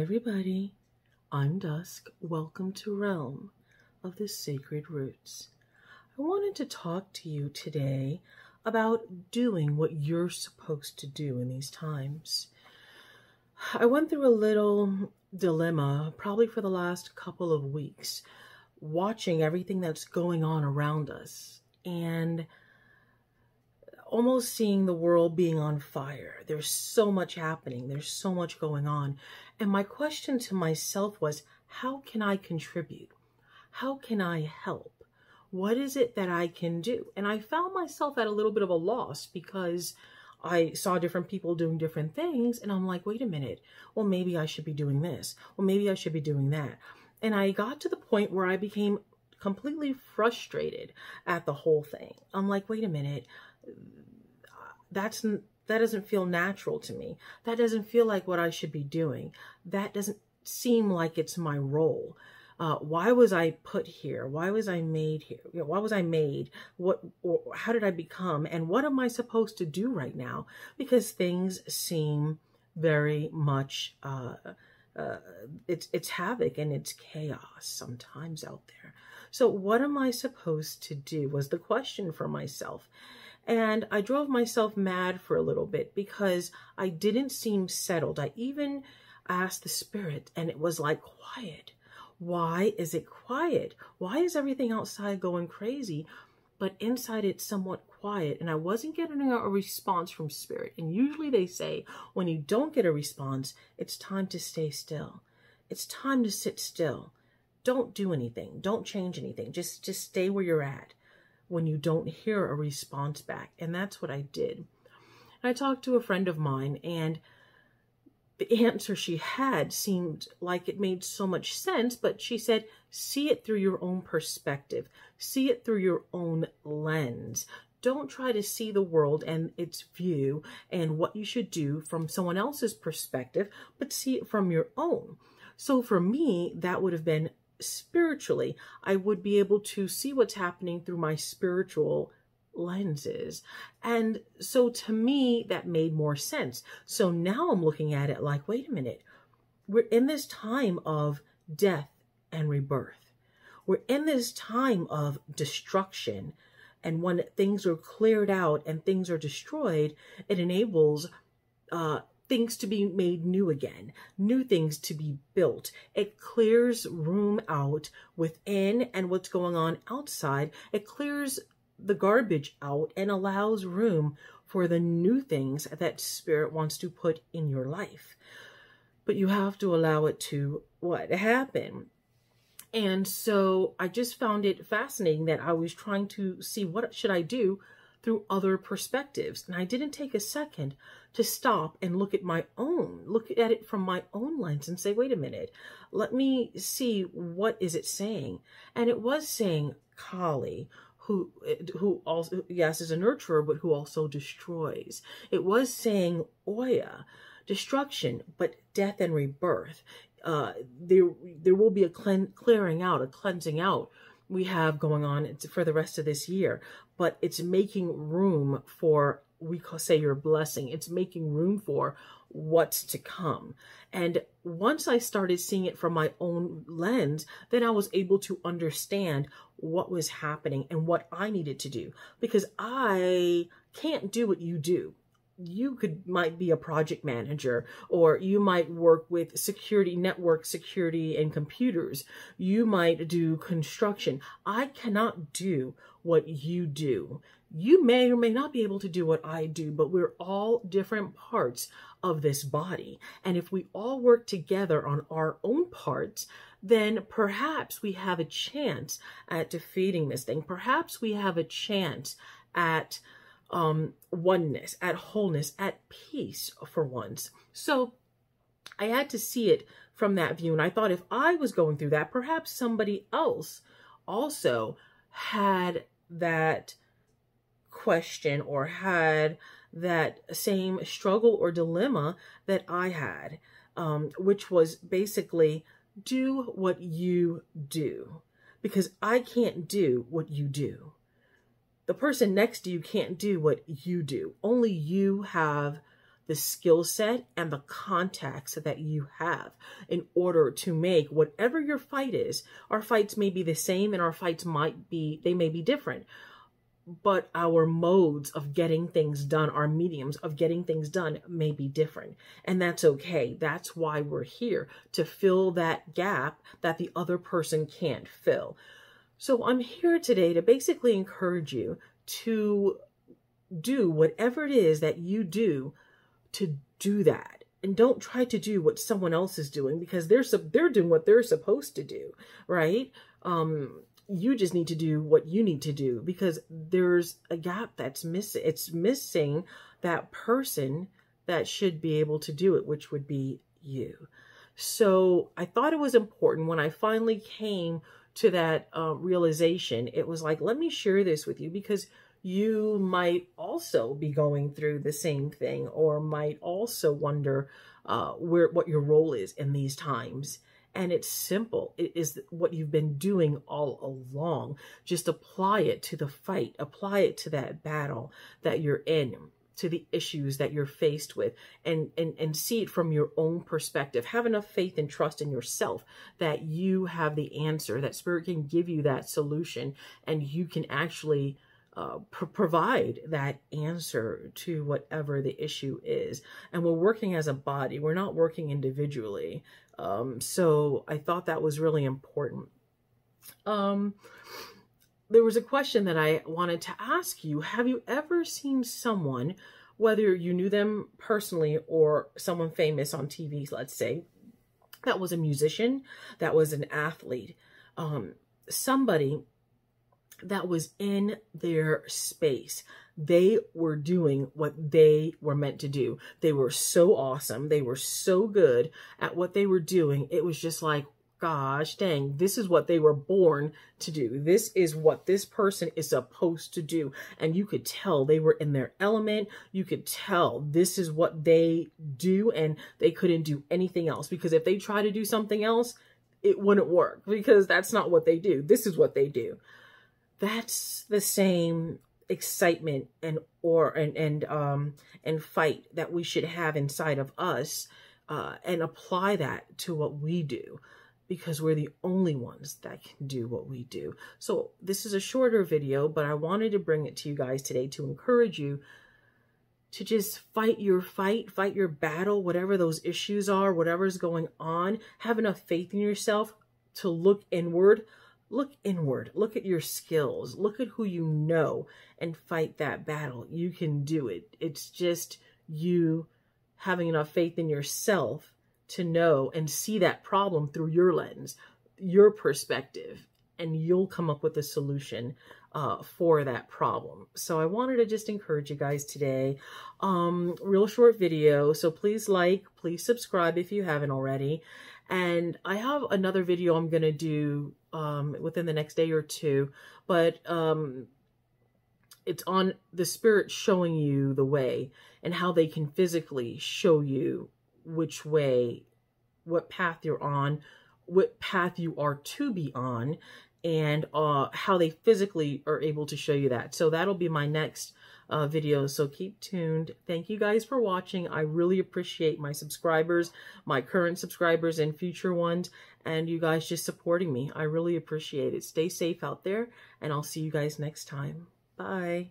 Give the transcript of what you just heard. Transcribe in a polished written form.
everybody, I'm Dusk. Welcome to Realm of the Sacred Roots. I wanted to talk to you today about doing what you're supposed to do in these times. I went through a little dilemma probably for the last couple of weeks, watching everything that's going on around us and almost seeing the world being on fire. There's so much happening. There's so much going on. And my question to myself was, how can I contribute? How can I help? What is it that I can do? And I found myself at a little bit of a loss because I saw different people doing different things. And I'm like, wait a minute. Well, maybe I should be doing this. Well, maybe I should be doing that. And I got to the point where I became completely frustrated at the whole thing. I'm like, wait a minute. That doesn't feel natural to me. That doesn't feel like what I should be doing. That doesn't seem like it's my role. Why was I put here? Why was I made here? Why was I made? How did I become? And what am I supposed to do right now? Because things seem very much, it's havoc and it's chaos sometimes out there. So what am I supposed to do was the question for myself. And I drove myself mad for a little bit because I didn't seem settled. I even asked the spirit and it was like, quiet. Why is it quiet? Why is everything outside going crazy? But inside it's somewhat quiet, and I wasn't getting a response from spirit. And usually they say when you don't get a response, it's time to stay still. It's time to sit still. Don't do anything. Don't change anything. Just stay where you're at when you don't hear a response back. And that's what I did. And I talked to a friend of mine, and the answer she had seemed like it made so much sense, but she said, see it through your own perspective. See it through your own lens. Don't try to see the world and its view and what you should do from someone else's perspective, but see it from your own. So for me, that would have been spiritually. I would be able to see what's happening through my spiritual lenses. And so to me, that made more sense. So now I'm looking at it like, wait a minute, we're in this time of death and rebirth. We're in this time of destruction. And when things are cleared out and things are destroyed, it enables things to be made new again, new things to be built. It clears room out within and what's going on outside. It clears the garbage out and allows room for the new things that spirit wants to put in your life. But you have to allow it to happen. And so I just found it fascinating that I was trying to see what should I do through other perspectives. And I didn't take a second to stop and look at it from my own lens and say, wait a minute, let me see, what is it saying? And it was saying Kali, who also, yes, is a nurturer, but who also destroys. It was saying Oya, destruction, but death and rebirth. There will be a clearing out, a cleansing out we have going on for the rest of this year, but it's making room for, we say, your blessing. It's making room for what's to come. And once I started seeing it from my own lens, then I was able to understand what was happening and what I needed to do, because I can't do what you do. You might be a project manager, or you might work with security, network security and computers. You might do construction. I cannot do what you do. You may or may not be able to do what I do, but we're all different parts of this body. And if we all work together on our own parts, then perhaps we have a chance at defeating this thing. Perhaps we have a chance at oneness, at wholeness, at peace for once. So I had to see it from that view. And I thought if I was going through that, perhaps somebody else also had that question or had that same struggle or dilemma that I had, which was basically do what you do, because I can't do what you do. The person next to you can't do what you do. Only you have the skill set and the contacts that you have in order to make whatever your fight is. Our fights may be the same and our fights they may be different, but our modes of getting things done, our mediums of getting things done may be different. And that's okay. That's why we're here, to fill that gap that the other person can't fill. So I'm here today to basically encourage you to do whatever it is that you do, to do that. And don't try to do what someone else is doing, because they're doing what they're supposed to do, right? You just need to do what you need to do, because there's a gap that's missing. It's missing that person that should be able to do it, which would be you. So I thought it was important when I finally came to that realization. It was like, let me share this with you, because you might also be going through the same thing, or might also wonder what your role is in these times. And it's simple. It is what you've been doing all along. Just apply it to the fight. Apply it to that battle that you're in, to the issues that you're faced with, and see it from your own perspective. Have enough faith and trust in yourself that you have the answer, that Spirit can give you that solution, and you can actually provide that answer to whatever the issue is. And we're working as a body. We're not working individually. So I thought that was really important. There was a question that I wanted to ask you. Have you ever seen someone, whether you knew them personally or someone famous on TV, let's say, that was a musician, that was an athlete, somebody that was in their space? They were doing what they were meant to do. They were so awesome. They were so good at what they were doing. It was just like, gosh dang, this is what they were born to do. This is what this person is supposed to do. And you could tell they were in their element. You could tell this is what they do, and they couldn't do anything else, because if they try to do something else, it wouldn't work, because that's not what they do. This is what they do. That's the same excitement and fight that we should have inside of us, and apply that to what we do, because we're the only ones that can do what we do. So this is a shorter video, but I wanted to bring it to you guys today to encourage you to just fight your fight, fight your battle, whatever those issues are, whatever's going on. Have enough faith in yourself to look inward. Look inward, look at your skills, look at who you know, and fight that battle. You can do it. It's just you having enough faith in yourself to know and see that problem through your lens, your perspective, and you'll come up with a solution for that problem. So I wanted to just encourage you guys today. Real short video, so please like, please subscribe if you haven't already. And I have another video I'm going to do within the next day or two, but it's on the Spirit showing you the way, and how they can physically show you which way, what path you're on, what path you are to be on, and how they physically are able to show you that. So that'll be my next video, so keep tuned. Thank you guys for watching. I really appreciate my subscribers, my current subscribers and future ones, and you guys just supporting me. I really appreciate it. Stay safe out there, and I'll see you guys next time. Bye.